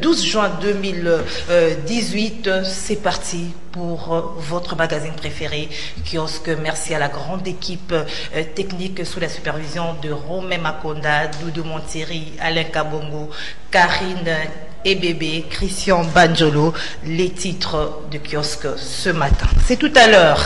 12 juin 2018, c'est parti pour votre magazine préféré, Kiosque. Merci à la grande équipe technique sous la supervision de Romain Makonda, Doudou Montieri, Alain Kabongo, Karine et bébé Christian Banjolo, les titres de Kiosque ce matin. C'est tout à l'heure,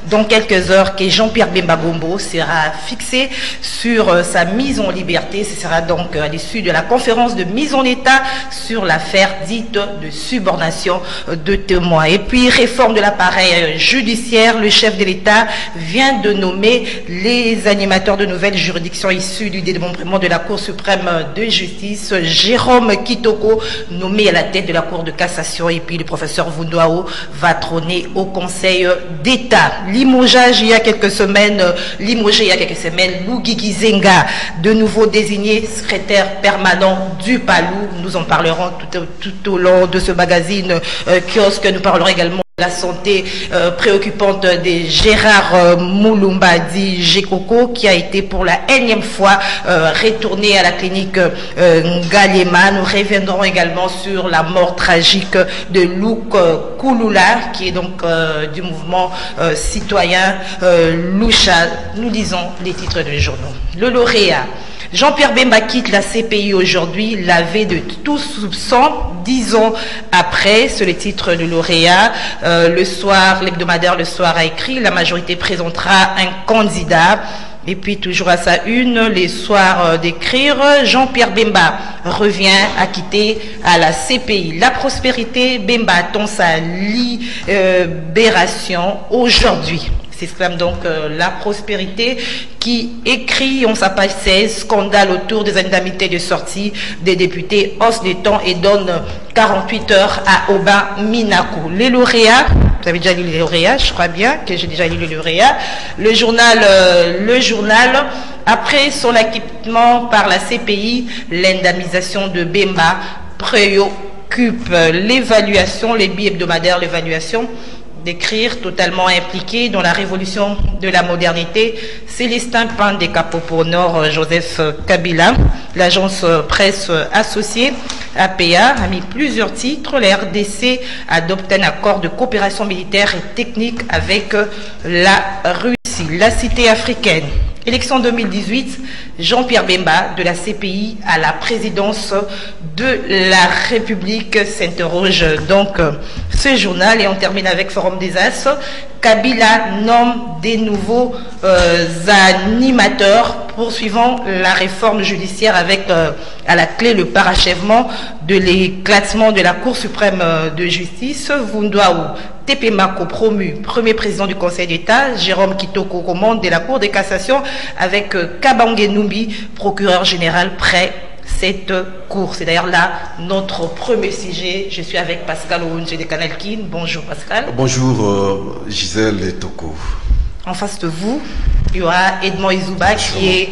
dans quelques heures, que Jean-Pierre Bemba Gombo sera fixé sur sa mise en liberté. Ce sera donc à l'issue de la conférence de mise en état sur l'affaire dite de subornation de témoins. Et puis, réforme de l'appareil judiciaire, le chef de l'État vient de nommer les animateurs de nouvelles juridictions issues du démembrement de la Cour suprême de justice. Jérôme Kitoko, nommé à la tête de la Cour de cassation, et puis le professeur Vundouao va trôner au Conseil d'État. Limogé il y a quelques semaines, Lou Guigui Zenga, de nouveau désigné secrétaire permanent du Palou. Nous en parlerons tout au long de ce magazine Kiosque. Nous parlerons également la santé préoccupante de Gérard Moulumba dit Gekoko, qui a été pour la énième fois retourné à la clinique Ngaliema. Nous reviendrons également sur la mort tragique de Luc Kouloula, qui est donc du mouvement citoyen Loucha. Nous lisons les titres des journaux. Le lauréat Jean-Pierre Bemba quitte la CPI aujourd'hui, lavé de tout soupçon, 10 ans après. C'est le titre de lauréat. Le soir, l'hebdomadaire Le Soir a écrit, la majorité présentera un candidat. Et puis toujours à sa une, les soirs d'écrire, Jean-Pierre Bemba revient acquitté à la CPI. La prospérité, Bemba attend sa libération aujourd'hui. S'exclame donc la prospérité, qui écrit en sa page 16, scandale autour des indemnités de sortie des députés, hausse des temps, et donne 48 heures à Oba Minakou. Les lauréats, vous avez déjà lu les lauréats, je crois bien que j'ai déjà lu les lauréats. Le journal, après son acquittement par la CPI, l'indemnisation de Bemba préoccupe. L'évaluation, les bi-hebdomadaires, l'évaluation, d'écrire, totalement impliqué dans la révolution de la modernité, Célestin Pandekapo pour Nord, Joseph Kabila. L'agence presse associée APA a mis plusieurs titres. La RDC adopte un accord de coopération militaire et technique avec la Russie. La cité africaine. Élection 2018, Jean-Pierre Bemba de la CPI à la présidence de la République, s'interroge donc ce journal. Et on termine avec Forum des As. Kabila nomme des nouveaux animateurs poursuivant la réforme judiciaire avec à la clé le parachèvement de l'éclatement de la Cour suprême de justice. Vundouao Tepemako promu premier président du Conseil d'État, Jérôme Kitoko commande de la Cour de cassation avec Kabange Numbi, procureur général près cette cour. C'est d'ailleurs là notre premier sujet. Je suis avec Pascal Ounje de Canal Kin. Bonjour Pascal. Bonjour Gisèle et Toko. En face de vous, il y aura Edmond Izouba qui est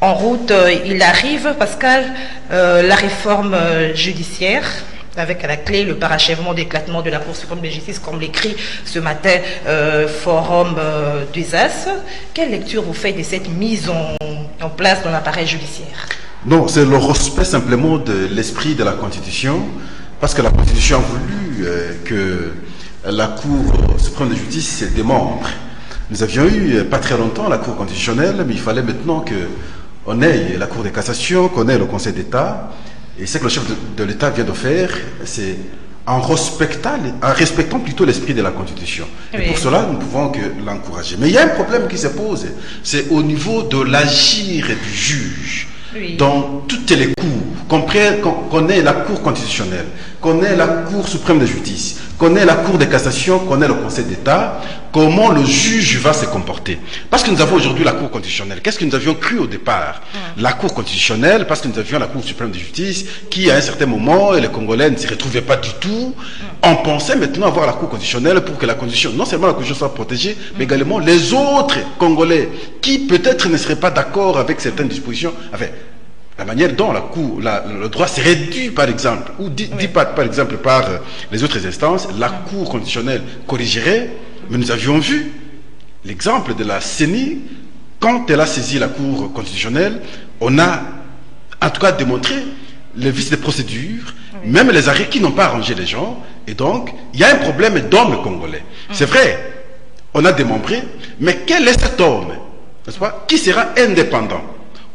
en route. Il arrive, Pascal, la réforme judiciaire, avec à la clé le parachèvement d'éclatement de la Cour suprême de justice, comme l'écrit ce matin Forum des As. Quelle lecture vous faites de cette mise en place dans l'appareil judiciaire? Non, c'est le respect simplement de l'esprit de la Constitution, parce que la Constitution a voulu que la Cour suprême de justice se démembre. Nous avions eu pas très longtemps la Cour constitutionnelle, mais il fallait maintenant qu'on ait la Cour de cassation, qu'on ait le Conseil d'État. Et ce que le chef de l'État vient de faire, c'est en respectant plutôt l'esprit de la Constitution. Oui. Et pour cela, nous ne pouvons que l'encourager. Mais il y a un problème qui se pose, c'est au niveau de l'agir du juge. Oui. Dans toutes les cours, qu'on ait la Cour constitutionnelle, qu'on ait la Cour suprême de justice, qu'on ait la Cour de cassation, qu'on ait le Conseil d'État, comment le juge va se comporter. Parce que nous avons aujourd'hui la Cour constitutionnelle. Qu'est-ce que nous avions cru au départ? La Cour constitutionnelle, parce que nous avions la Cour suprême de justice, qui à un certain moment, et les Congolais ne s'y retrouvaient pas du tout. On pensait maintenant avoir la Cour constitutionnelle pour que la Constitution, non seulement la Constitution soit protégée, mais également les autres Congolais, qui peut-être ne seraient pas d'accord avec certaines dispositions. Enfin, la manière dont le droit s'est réduit, par exemple, ou dit par exemple par les autres instances, la Cour constitutionnelle corrigerait, mais nous avions vu l'exemple de la CENI, quand elle a saisi la Cour constitutionnelle, on a en tout cas démontré les vices de procédure, même les arrêts qui n'ont pas arrangé les gens. Et donc, il y a un problème d'homme congolais. C'est vrai, on a démembré, mais quel est cet homme, n'est-ce pas, qui sera indépendant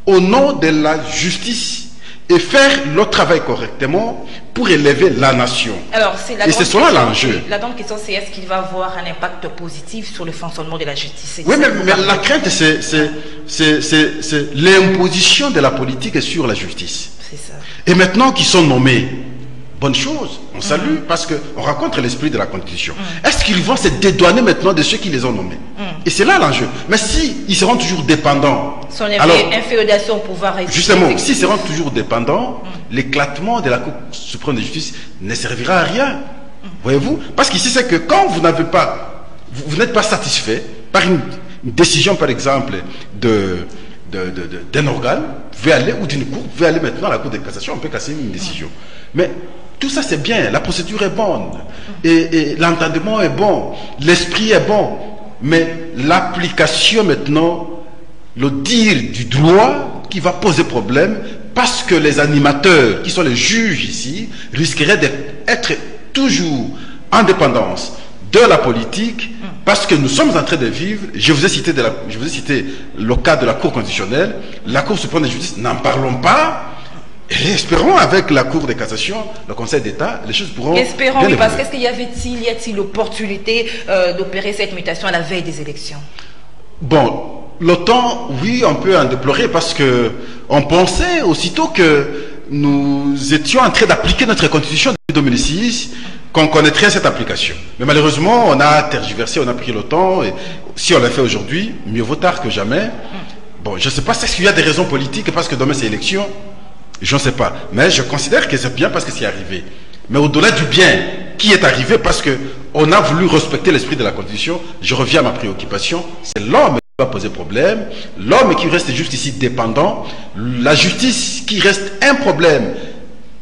au nom de la justice et faire le travail correctement pour élever la nation. Alors, et c'est cela l'enjeu. La grande question, c'est est-ce qu'il va avoir un impact positif sur le fonctionnement de la justice? Oui, mais la crainte, c'est l'imposition de la politique sur la justice. C'est ça. Et maintenant qu'ils sont nommés, bonne chose, on salue, parce qu'on rencontre l'esprit de la Constitution. Est-ce qu'ils vont se dédouaner maintenant de ceux qui les ont nommés? Et c'est là l'enjeu. Mais si ils seront toujours dépendants... Son inféodation au pouvoir... Justement, s'ils seront toujours dépendants, l'éclatement de la Cour suprême de justice ne servira à rien. Voyez-vous? Parce qu'ici, c'est que quand vous n'avez pas... Vous n'êtes pas satisfait par une décision, par exemple, d'un organe, vous pouvez aller, ou d'une cour, vous pouvez aller maintenant à la Cour de cassation, on peut casser une décision. Mais tout ça c'est bien, la procédure est bonne, et l'entendement est bon, l'esprit est bon, mais l'application maintenant, le dire du droit qui va poser problème, parce que les animateurs, qui sont les juges ici, risqueraient d'être toujours en dépendance de la politique, parce que nous sommes en train de vivre, je vous ai cité le cas de la Cour constitutionnelle, la Cour suprême de justice, n'en parlons pas. Et espérons avec la Cour de cassation, le Conseil d'État, les choses pourront... Espérons, oui, parce qu'il y a-t-il l'opportunité d'opérer cette mutation à la veille des élections? Bon, l'OTAN, oui, on peut en déplorer parce que on pensait aussitôt que nous étions en train d'appliquer notre constitution de 2006, qu'on connaîtrait cette application. Mais malheureusement, on a tergiversé, on a pris le temps, et si on l'a fait aujourd'hui, mieux vaut tard que jamais. Bon, je ne sais pas s'il y a des raisons politiques, parce que demain c'est élection. Je ne sais pas. Mais je considère que c'est bien parce que c'est arrivé. Mais au-delà du bien qui est arrivé parce qu'on a voulu respecter l'esprit de la Constitution, je reviens à ma préoccupation. C'est l'homme qui va poser problème. L'homme qui reste juste ici dépendant. La justice qui reste un problème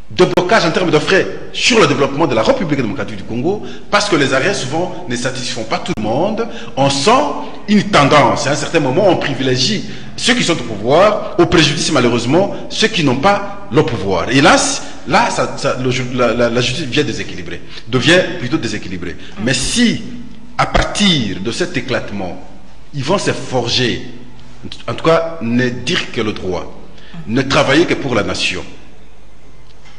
de blocage en termes de frais sur le développement de la République démocratique du Congo, parce que les arrêts souvent ne satisfont pas tout le monde. On sent une tendance, à un certain moment on privilégie ceux qui sont au pouvoir, au préjudice malheureusement ceux qui n'ont pas le pouvoir. Et là la justice devient plutôt déséquilibrée. Mais si à partir de cet éclatement ils vont se forger, en tout cas ne dire que le droit, ne travailler que pour la nation,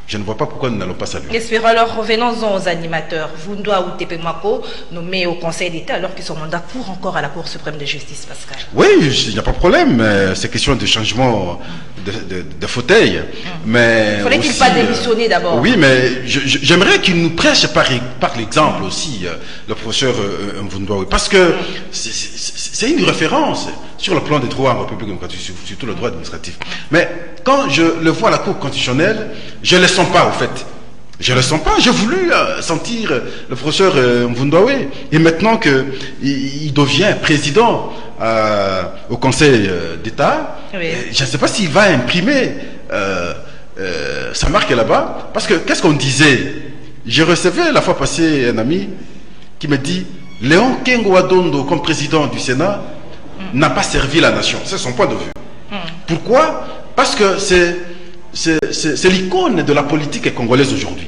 je ne vois pas pourquoi nous n'allons pas saluer. Espérons alors, revenons-en aux animateurs. Vundwa ou Tepemako, nommés au Conseil d'État alors qu'ils sont mandat court encore à la Cour suprême de justice, Pascal. Oui, il n'y a pas de problème. C'est question de changement de fauteuil. Mais faudrait-il pas démissionner d'abord? Oui, mais j'aimerais qu'il nous prêche par l'exemple aussi, le professeur Mvundwa. Parce que c'est une référence sur le plan des droits en République démocratique, surtout le droit administratif. Mais quand je le vois à la Cour constitutionnelle, je ne le sens pas, au fait. Je ne le sens pas. J'ai voulu sentir le professeur Mvundwa. Et maintenant qu'il devient président au Conseil d'État, je ne sais pas s'il va imprimer sa marque là-bas. Parce que, qu'est-ce qu'on disait? J'ai recevais la fois passée un ami qui me dit Léon Kengo Adondo, comme président du Sénat, n'a pas servi la nation. C'est son point de vue. Pourquoi? Parce que c'est l'icône de la politique congolaise aujourd'hui.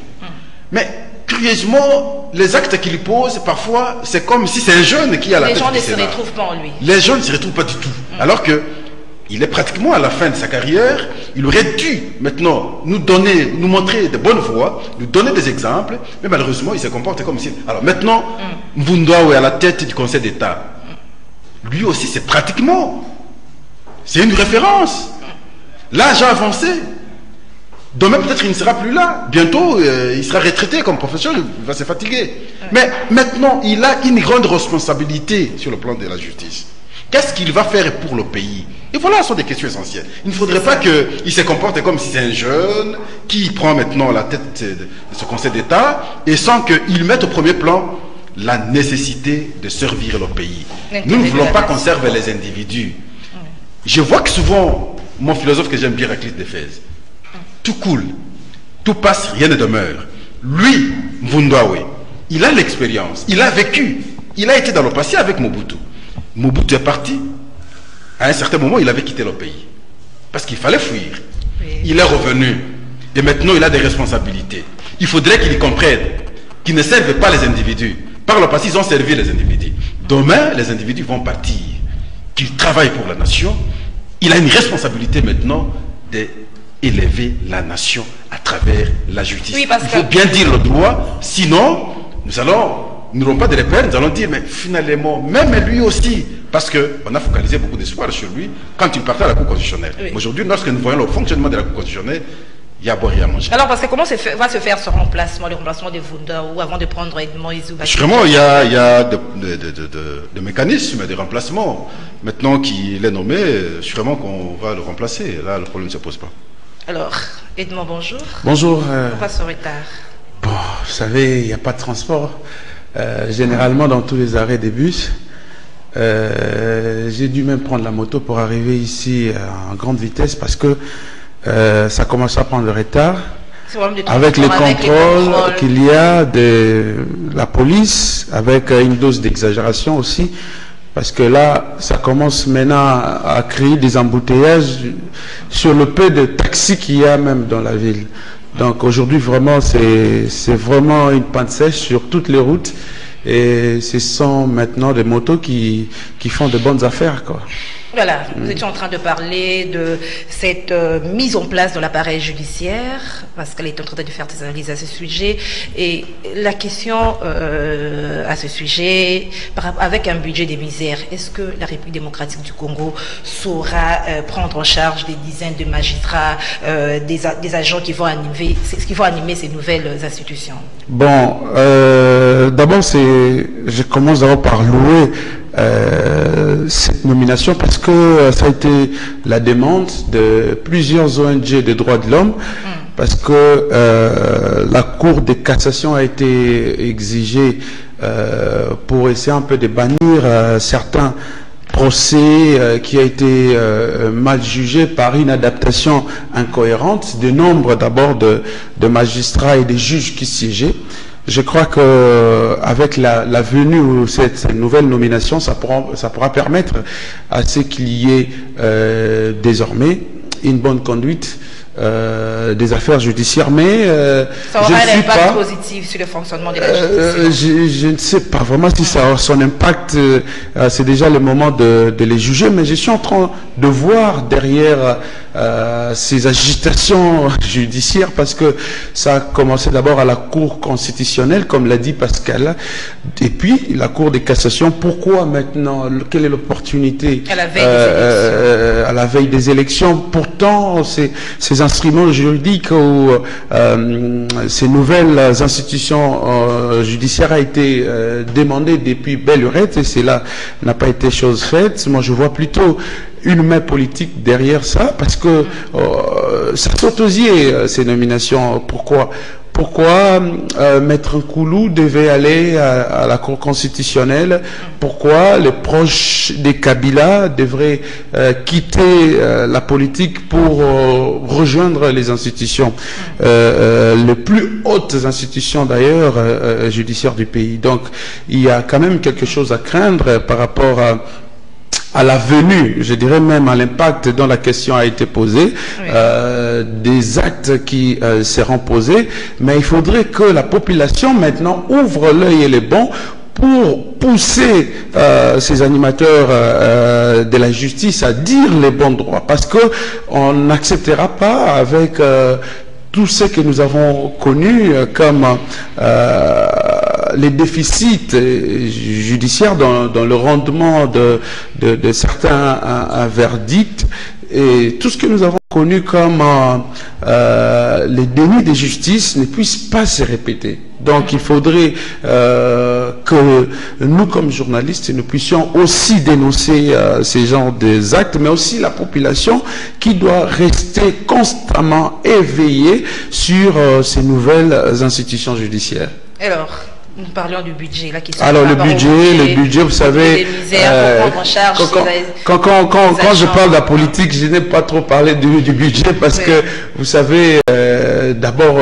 Mais curieusement, les actes qu'il pose, parfois, c'est comme si c'est un jeune qui a la tête du Sénat. Les gens ne se retrouvent pas en lui. Les jeunes ne se retrouvent pas du tout. Alors que il est pratiquement à la fin de sa carrière. Il aurait dû maintenant nous montrer de bonnes voies, nous donner des exemples, mais malheureusement, il se comporte comme si... Alors maintenant, Mvundwa est à la tête du Conseil d'État. Lui aussi, c'est pratiquement... C'est une référence. L'âge a avancé. Demain, peut-être, il ne sera plus là. Bientôt, il sera retraité comme professeur, il va se fatiguer. Mais maintenant, il a une grande responsabilité sur le plan de la justice. Qu'est-ce qu'il va faire pour le pays? Et voilà, ce sont des questions essentielles. Il ne faudrait pas qu'il se comporte comme si c'est un jeune qui prend maintenant la tête de ce Conseil d'État et sans qu'il mette au premier plan la nécessité de servir le pays. Nous ne voulons pas conserver les individus. Je vois que souvent, mon philosophe que j'aime bien, Héraclite d'Éphèse, tout coule, tout passe, rien ne demeure. Lui, Mvundwa, il a l'expérience, il a vécu, il a été dans le passé avec Mobutu. Mobutu est parti. À un certain moment, il avait quitté le pays. Parce qu'il fallait fuir. Oui. Il est revenu. Et maintenant, il a des responsabilités. Il faudrait qu'il comprenne qu'ils ne servent pas les individus. Par le passé, ils ont servi les individus. Demain, les individus vont partir. Qu'ils travaillent pour la nation. Il a une responsabilité maintenant d'élever la nation à travers la justice. Oui, parce il faut bien dire le droit, sinon, nous n'aurons pas de repères, nous allons dire, mais finalement, même lui aussi, parce qu'on a focalisé beaucoup d'espoir sur lui quand il partait à la Cour constitutionnelle. Oui. Aujourd'hui, lorsque nous voyons le fonctionnement de la Cour constitutionnelle, il y a à boire et à manger. Alors, parce que comment va se faire ce remplacement, le remplacement de Vunda, ou avant de prendre Edmond Izoubachi? Vraiment, il y a des mécanismes de remplacement. Maintenant qu'il est nommé, sûrement qu'on va le remplacer. Là, le problème ne se pose pas. Alors, Edmond, bonjour. Bonjour. Pourquoi ce retard? Bon, vous savez, il n'y a pas de transport. Généralement, dans tous les arrêts des bus, j'ai dû même prendre la moto pour arriver ici en grande vitesse parce que ça commence à prendre le retard avec les contrôles qu'il y a de la police, avec une dose d'exagération aussi, parce que là, ça commence maintenant à créer des embouteillages sur le peu de taxis qu'il y a même dans la ville. Donc aujourd'hui, vraiment, c'est vraiment une panne sèche sur toutes les routes. Et ce sont maintenant des motos qui font de bonnes affaires, quoi. Voilà, nous étions en train de parler de cette mise en place de l'appareil judiciaire, parce qu'elle est en train de faire des analyses à ce sujet. Et la question à ce sujet, avec un budget des misères, est-ce que la République démocratique du Congo saura prendre en charge des dizaines de magistrats, des agents qui vont animer ces nouvelles institutions? Bon, d'abord, je commence d'abord par louer cette nomination parce que ça a été la demande de plusieurs ONG des droits de l'homme, parce que la Cour de cassation a été exigée pour essayer un peu de bannir certains procès qui a été mal jugé par une adaptation incohérente du nombre d'abord de magistrats et de juges qui siégeaient. Je crois que avec la venue ou cette nouvelle nomination, ça pourra permettre à ce qu'il y ait désormais une bonne conduite des affaires judiciaires, mais ça aura un impact positif sur le fonctionnement de la justice. Je ne sais pas vraiment si ça aura son impact. C'est déjà le moment de les juger, mais je suis en train de voir derrière ces agitations judiciaires, parce que ça a commencé d'abord à la Cour constitutionnelle, comme l'a dit Pascal, et puis la Cour de cassation. Pourquoi maintenant? Quelle est l'opportunité à la veille des élections? Pourtant, ces instruments juridiques ou ces nouvelles institutions judiciaires a été demandé depuis belle lurette, et cela n'a pas été chose faite. Moi, je vois plutôt une main politique derrière ça, parce que ça saute aux yeux, ces nominations. Pourquoi Maître Nkoulou devait aller à la Cour constitutionnelle? Pourquoi les proches des Kabila devraient quitter la politique pour rejoindre les institutions, les plus hautes institutions d'ailleurs judiciaires du pays? Donc il y a quand même quelque chose à craindre par rapport à la venue, je dirais même à l'impact dont la question a été posée, oui. Des actes qui seront posés, mais il faudrait que la population maintenant ouvre l'œil et les bons pour pousser ces animateurs de la justice à dire les bons droits, parce que on n'acceptera pas avec tout ce que nous avons connu comme les déficits judiciaires dans le rendement de certains verdicts, et tout ce que nous avons connu comme les dénis de justice ne puissent pas se répéter. Donc il faudrait que nous, comme journalistes, nous puissions aussi dénoncer ces genres d'actes, mais aussi la population qui doit rester constamment éveillée sur ces nouvelles institutions judiciaires. Alors, nous parlions du budget là qui sont. Alors le budget, vous savez, quand je parle de la politique, je n'ai pas trop parlé du budget, parce que vous savez, d'abord,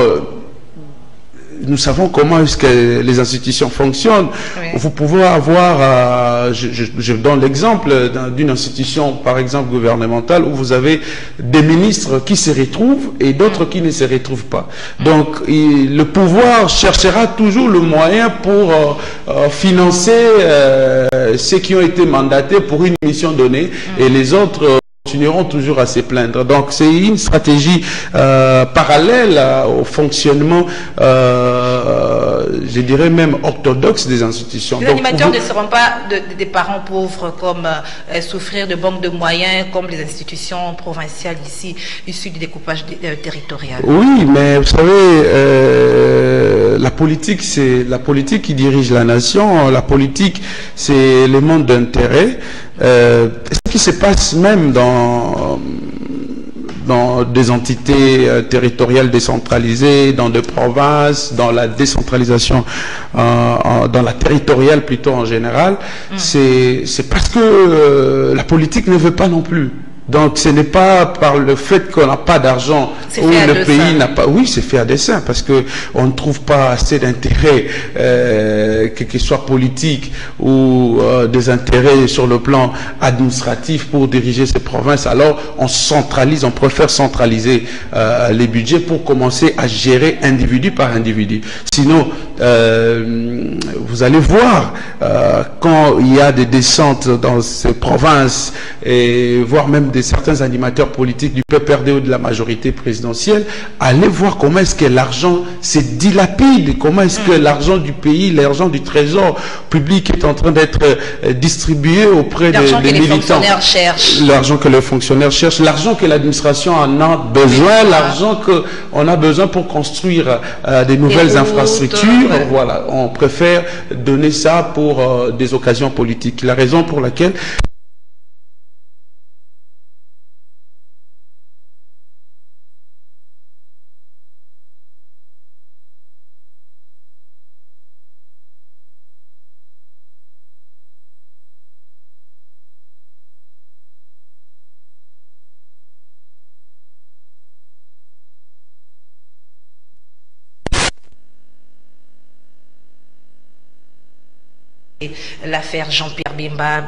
nous savons comment est-ce que les institutions fonctionnent. Oui. Vous pouvez avoir, je donne l'exemple d'une institution, par exemple gouvernementale, où vous avez des ministres qui se retrouvent et d'autres qui ne se retrouvent pas. Donc, le pouvoir cherchera toujours le moyen pour financer ceux qui ont été mandatés pour une mission donnée et les autres continueront toujours à se plaindre. Donc c'est une stratégie parallèle au fonctionnement, je dirais même orthodoxe des institutions. Les animateurs ne seront pas des parents pauvres comme souffrir de manque de moyens comme les institutions provinciales ici, issues du découpage territorial. Oui, mais vous savez, la politique, c'est la politique qui dirige la nation. La politique, c'est le monde d'intérêt. Ce qui se passe même dans des entités territoriales décentralisées, dans des provinces, dans la décentralisation, dans la territoriale plutôt en général, c'est parce que la politique ne veut pas non plus. Donc ce n'est pas par le fait qu'on n'a pas d'argent ou le pays n'a pas. Oui, c'est fait à dessein parce que on ne trouve pas assez d'intérêts, que soit politique ou des intérêts sur le plan administratif pour diriger ces provinces. Alors on centralise, on préfère centraliser les budgets pour commencer à gérer individu par individu. Sinon, vous allez voir quand il y a des descentes dans ces provinces et voire même certains animateurs politiques du PPRD ou de la majorité présidentielle, allez voir comment est-ce que l'argent se dilapide, comment est-ce que l'argent du pays, l'argent du trésor public est en train d'être distribué auprès des militants. L'argent que les fonctionnaires cherchent, l'argent que l'administration en a besoin, l'argent qu'on a besoin pour construire des nouvelles infrastructures. Voilà, on préfère donner ça pour des occasions politiques. La raison pour laquelle l'affaire Jean-Pierre Bemba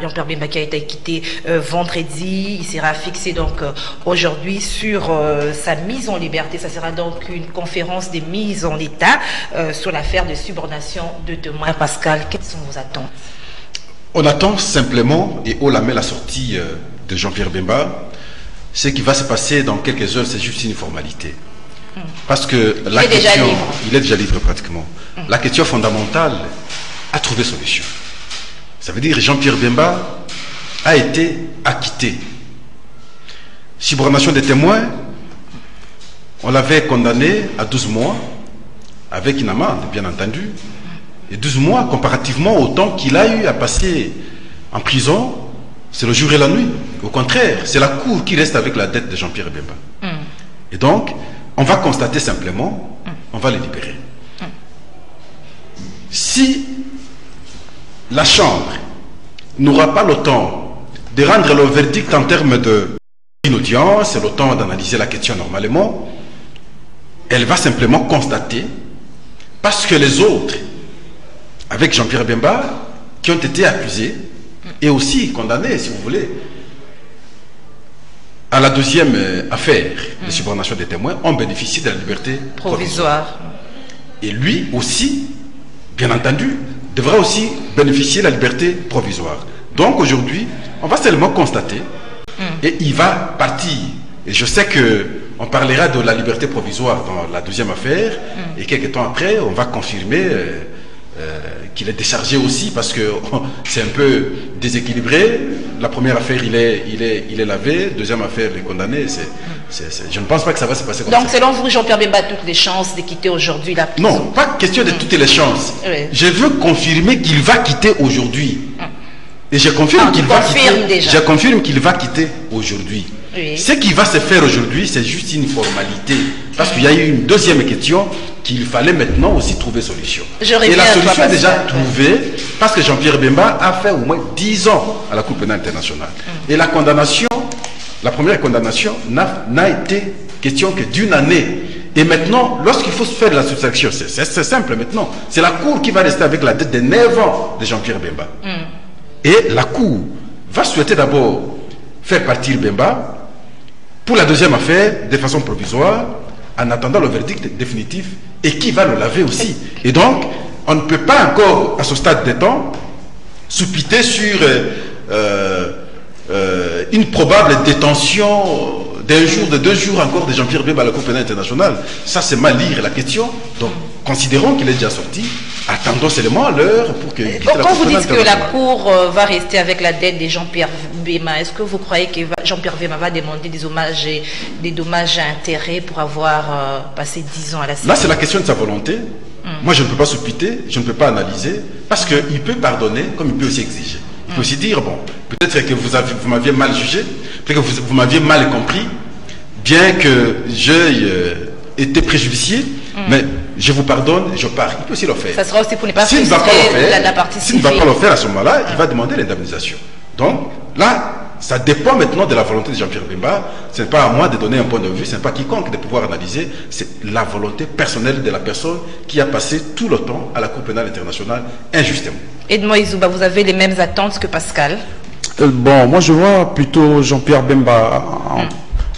qui a été quitté vendredi, il sera fixé donc aujourd'hui sur sa mise en liberté. Ça sera donc une conférence de mise en état sur l'affaire de subornation de témoins. Pascal, quelles sont vos attentes? On attend simplement, et haut la main la sortie de Jean-Pierre Bemba. Ce qui va se passer dans quelques heures, c'est juste une formalité. Parce que la question, il est déjà libre pratiquement. La question fondamentale a trouvé solution. Ça veut dire Jean-Pierre Bemba a été acquitté. Subornation des témoins, on l'avait condamné à 12 mois, avec une amende, bien entendu. Et 12 mois, comparativement au temps qu'il a eu à passer en prison, c'est le jour et la nuit. Au contraire, c'est la cour qui reste avec la dette de Jean-Pierre Bemba. Et donc, on va constater simplement, on va le libérer. Si la Chambre n'aura pas le temps de rendre le verdict en termes d'une audience, le temps d'analyser la question normalement, elle va simplement constater, parce que les autres, avec Jean-Pierre Bemba, qui ont été accusés et aussi condamnés, si vous voulez, à la deuxième affaire de subornation des témoins, ont bénéficié de la liberté provisoire. Et lui aussi, bien entendu, devra aussi bénéficier de la liberté provisoire. Donc aujourd'hui, on va seulement constater et il va partir. Et je sais qu'on parlera de la liberté provisoire dans la deuxième affaire et quelques temps après, on va confirmer qu'il est déchargé aussi parce que c'est un peu déséquilibré. La première affaire, il est lavé. Deuxième affaire, il est condamné. Je ne pense pas que ça va se passer comme ça. Donc, selon vous, Jean-Pierre Bemba a toutes les chances de quitter aujourd'hui la prison? Non, pas question de toutes les chances. Oui. Je veux confirmer qu'il va quitter aujourd'hui. Et je confirme qu'il va quitter. Je confirme qu'il va quitter aujourd'hui. Oui. Ce qui va se faire aujourd'hui, c'est juste une formalité. Parce qu'il y a eu une deuxième question qu'il fallait maintenant aussi trouver solution. Et la solution est déjà trouvée parce que Jean-Pierre Bemba a fait au moins 10 ans à la Cour pénale internationale. Et la condamnation, la première condamnation n'a été question que d'une année. Et maintenant, lorsqu'il faut se faire de la soustraction, c'est simple maintenant. C'est la Cour qui va rester avec la dette des 9 ans de Jean-Pierre Bemba. Et la Cour va souhaiter d'abord faire partir Bemba pour la deuxième affaire de façon provisoire en attendant le verdict définitif et qui va le laver aussi. Et donc, on ne peut pas encore, à ce stade des temps, soupiter sur une probable détention d'un jour, de 2 jours encore de Jean-Pierre Bemba à la Cour pénale internationale. Ça, c'est mal lire la question. Donc, considérons qu'il est déjà sorti. Attendons seulement l'heure pour que... Quand vous dites que la Cour va rester avec la dette de Jean-Pierre Bemba, est-ce que vous croyez que Jean-Pierre Bemba va demander des dommages à intérêt pour avoir passé 10 ans à la CPI? Là, c'est la question de sa volonté. Moi, je ne peux pas soupiter, je ne peux pas analyser, parce qu'il peut pardonner comme il peut aussi exiger. Il peut aussi dire, bon, peut-être que vous m'aviez mal jugé, peut-être que vous m'aviez mal compris, bien que j'ai été préjudicié, mais je vous pardonne, je pars. Il peut aussi le faire. Ça sera aussi pour ne pas frustrer la partie civile. S'il ne va pas le faire à ce moment-là, il va demander l'indemnisation. Donc, là, ça dépend maintenant de la volonté de Jean-Pierre Bemba. Ce n'est pas à moi de donner un point de vue, ce n'est pas quiconque de pouvoir analyser. C'est la volonté personnelle de la personne qui a passé tout le temps à la Cour pénale internationale injustement. Edmond Izouba, vous avez les mêmes attentes que Pascal? Bon, moi je vois plutôt Jean-Pierre Bemba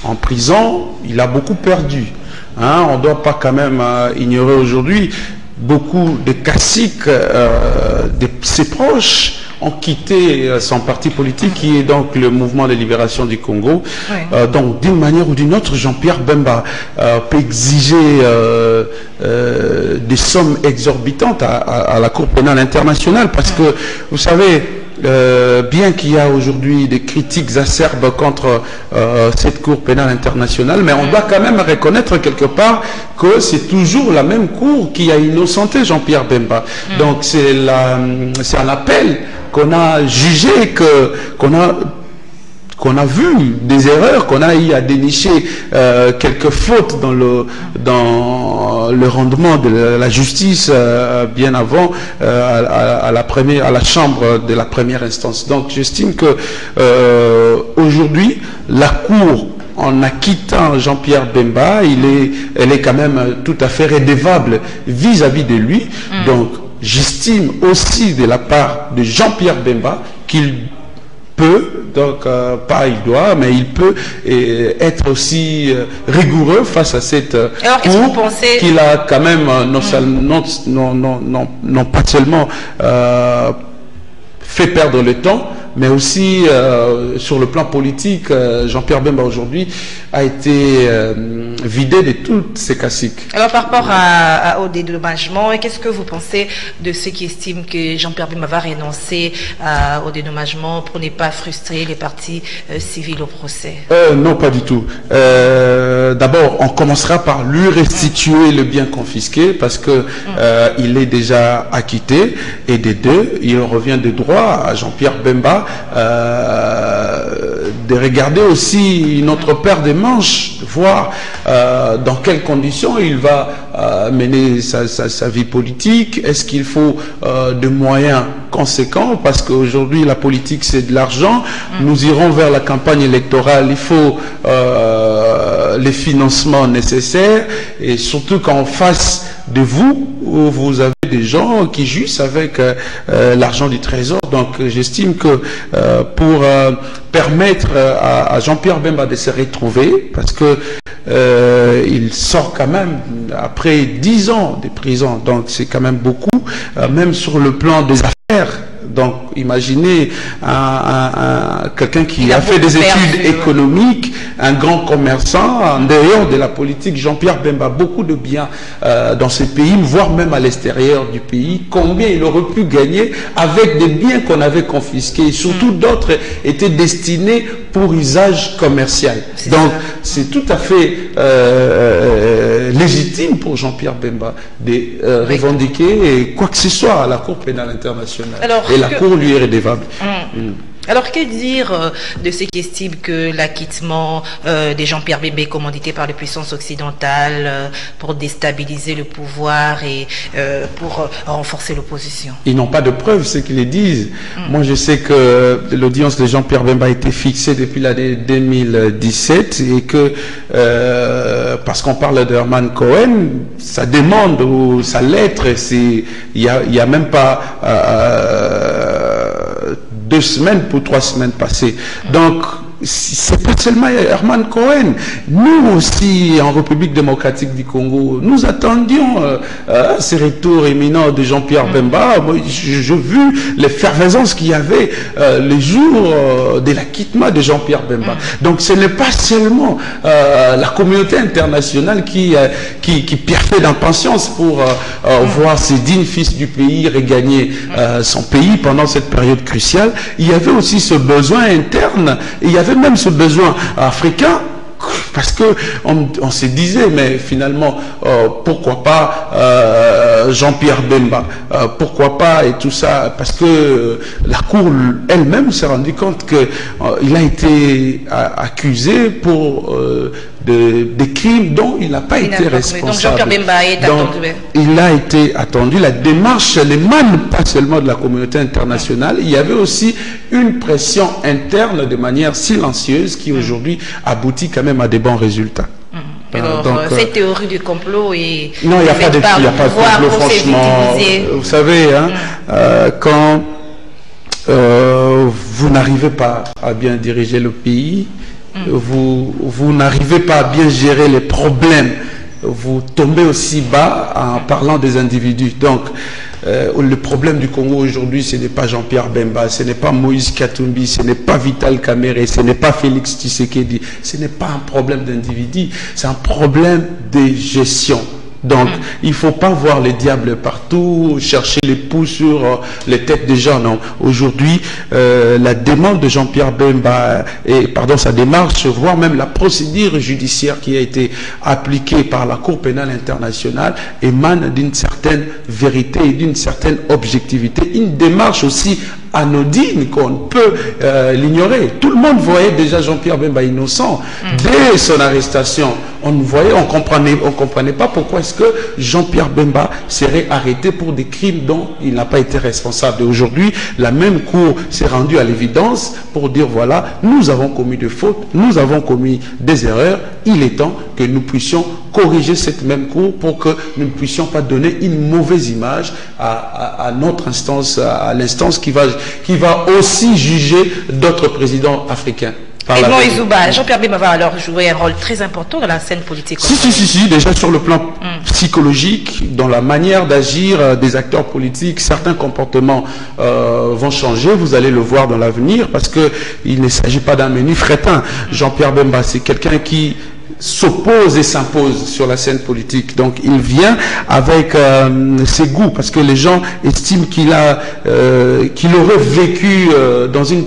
en prison. Il a beaucoup perdu. On ne doit pas quand même ignorer aujourd'hui beaucoup de caciques, de ses proches ont quitté son parti politique qui est donc le mouvement de libération du Congo. Donc d'une manière ou d'une autre, Jean-Pierre Bemba peut exiger des sommes exorbitantes à la Cour pénale internationale parce que, vous savez, bien qu'il y a aujourd'hui des critiques acerbes contre cette Cour pénale internationale, mais on doit quand même reconnaître quelque part que c'est toujours la même Cour qui a innocenté Jean-Pierre Bemba. Donc c'est un appel qu'on a jugé, qu'on a vu des erreurs, qu'on a eu à dénicher quelques fautes dans le rendement de la justice bien avant à la chambre de la première instance. Donc j'estime que aujourd'hui la Cour, en acquittant Jean-Pierre Bemba, elle est quand même tout à fait redevable vis-à-vis de lui. Donc j'estime aussi de la part de Jean-Pierre Bemba qu'il peut, donc pas il doit, mais il peut être aussi rigoureux face à cette Cour qu'il a quand même non pas seulement fait perdre le temps, mais aussi sur le plan politique, Jean-Pierre Bemba aujourd'hui a été vidé de toutes ses caciques. Alors par rapport au dédommagement, qu'est-ce que vous pensez de ceux qui estiment que Jean-Pierre Bemba va renoncer au dédommagement pour ne pas frustrer les parties civiles au procès? Non, pas du tout. D'abord, on commencera par lui restituer le bien confisqué parce que il est déjà acquitté, et des deux, il revient de droit à Jean-Pierre Bemba de regarder aussi notre paire des manches, voir dans quelles conditions il va mener sa vie politique. Est-ce qu'il faut de moyens conséquents, parce qu'aujourd'hui la politique c'est de l'argent, nous irons vers la campagne électorale, il faut les financements nécessaires, et surtout qu'en face de vous avez des gens qui jouissent avec l'argent du trésor. Donc j'estime que pour permettre à Jean-Pierre Bemba de se retrouver, parce que il sort quand même après 10 ans de prison, donc c'est quand même beaucoup, même sur le plan des affaires. Donc, imaginez quelqu'un qui a fait des études économiques, un grand commerçant, en dehors de la politique. Jean-Pierre Bemba a beaucoup de biens dans ce pays, voire même à l'extérieur du pays. Combien il aurait pu gagner avec des biens qu'on avait confisqués, et surtout d'autres étaient destinés pour usage commercial. Donc, c'est tout à fait légitime pour Jean-Pierre Bemba de revendiquer quoi que ce soit à la Cour pénale internationale. Alors, et la Cour lui est redevable. Alors, que dire de ceux qui estiment que l'acquittement de Jean-Pierre Bemba est commandité par les puissances occidentales pour déstabiliser le pouvoir et pour renforcer l'opposition? Ils n'ont pas de preuves, ce qu'ils les disent. Moi, je sais que l'audience de Jean-Pierre Bemba a été fixée depuis l'année 2017 et que, parce qu'on parle de Herman Cohen, sa demande ou sa lettre, il y a même pas 2 semaines pour 3 semaines passées. Donc, c'est pas seulement Herman Cohen. Nous aussi, en République démocratique du Congo, nous attendions ces retours éminents de Jean-Pierre Bemba. J'ai vu l'effervescence qu'il y avait les jours de l'acquittement de Jean-Pierre Bemba. Donc ce n'est pas seulement la communauté internationale qui pierre d'impatience pour voir ces dignes fils du pays regagner son pays pendant cette période cruciale. Il y avait aussi ce besoin interne, et il y avait même ce besoin africain, parce que on se disait, mais finalement, pourquoi pas Jean-Pierre Bemba, pourquoi pas, et tout ça, parce que la Cour elle-même s'est rendue compte qu'il a été accusé pour des crimes dont il n'a pas été responsable. Donc Jean-Pierre Bemba est attendu. Il a été attendu. La démarche n'émane pas seulement de la communauté internationale. Il y avait aussi une pression interne de manière silencieuse qui aujourd'hui aboutit quand même à des bons résultats. Alors, cette théorie du complot est... Non, il n'y a pas de complot, franchement. Vous savez, hein, quand vous n'arrivez pas à bien diriger le pays, vous n'arrivez pas à bien gérer les problèmes, vous tombez aussi bas en parlant des individus. Donc, le problème du Congo aujourd'hui, ce n'est pas Jean-Pierre Bemba, ce n'est pas Moïse Katumbi, ce n'est pas Vital Kamerhe, ce n'est pas Félix Tshisekedi, ce n'est pas un problème d'individu, c'est un problème de gestion. Donc, il ne faut pas voir les diables partout, chercher les poux sur les têtes des gens. Non. Aujourd'hui, la demande de Jean-Pierre Bemba, sa démarche, voire même la procédure judiciaire qui a été appliquée par la Cour pénale internationale, émane d'une certaine vérité et d'une certaine objectivité. Une démarche aussi anodine qu'on peut l'ignorer. Tout le monde voyait déjà Jean-Pierre Bemba innocent. Dès son arrestation, on comprenait pas pourquoi est-ce que Jean-Pierre Bemba serait arrêté pour des crimes dont il n'a pas été responsable. Et aujourd'hui, la même Cour s'est rendue à l'évidence pour dire voilà, nous avons commis des fautes, nous avons commis des erreurs, il est temps que nous puissions corriger cette même Cour pour que nous ne puissions pas donner une mauvaise image à notre instance, à l'instance qui va aussi juger d'autres présidents africains. Edmond Izouba, Jean-Pierre Bemba va alors jouer un rôle très important dans la scène politique. Si, déjà sur le plan psychologique, dans la manière d'agir des acteurs politiques, certains comportements vont changer, vous allez le voir dans l'avenir, parce qu'il ne s'agit pas d'un menu fretin. Jean-Pierre Bemba, c'est quelqu'un qui s'oppose et s'impose sur la scène politique. Donc il vient avec ses goûts, parce que les gens estiment qu'il aurait vécu dans un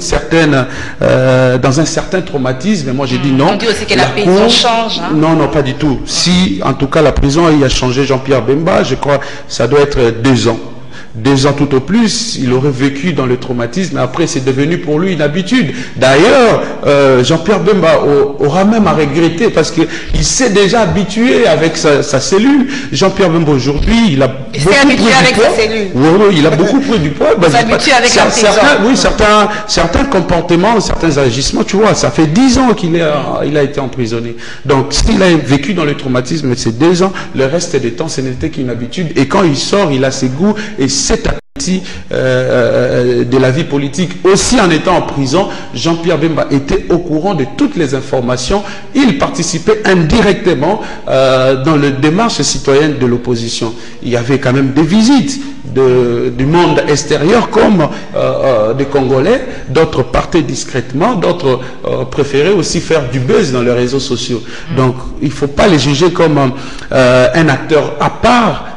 certain traumatisme. Et moi j'ai dit non. On dit aussi que la prison change. Hein? Non, pas du tout. Si en tout cas la prison a changé Jean-Pierre Bemba, je crois que ça doit être 2 ans. 2 ans tout au plus, il aurait vécu dans le traumatisme, et après c'est devenu pour lui une habitude. D'ailleurs, Jean-Pierre Bemba aura même à regretter, parce qu'il s'est déjà habitué avec sa cellule. Jean-Pierre Bemba aujourd'hui, il a beaucoup pris du poids. Oui, il a beaucoup pris du poids. Certains comportements, certains agissements, tu vois, ça fait 10 ans qu'il a été emprisonné. Donc s'il a vécu dans le traumatisme, c'est 2 ans, le reste des temps, ce n'était qu'une habitude. Et quand il sort, il a ses goûts et cet appétit de la vie politique. Aussi en étant en prison, Jean-Pierre Bemba était au courant de toutes les informations. Il participait indirectement dans la démarche citoyenne de l'opposition. Il y avait quand même des visites du monde extérieur, comme des Congolais. D'autres partaient discrètement, d'autres préféraient aussi faire du buzz dans les réseaux sociaux. Donc il ne faut pas les juger comme un acteur à part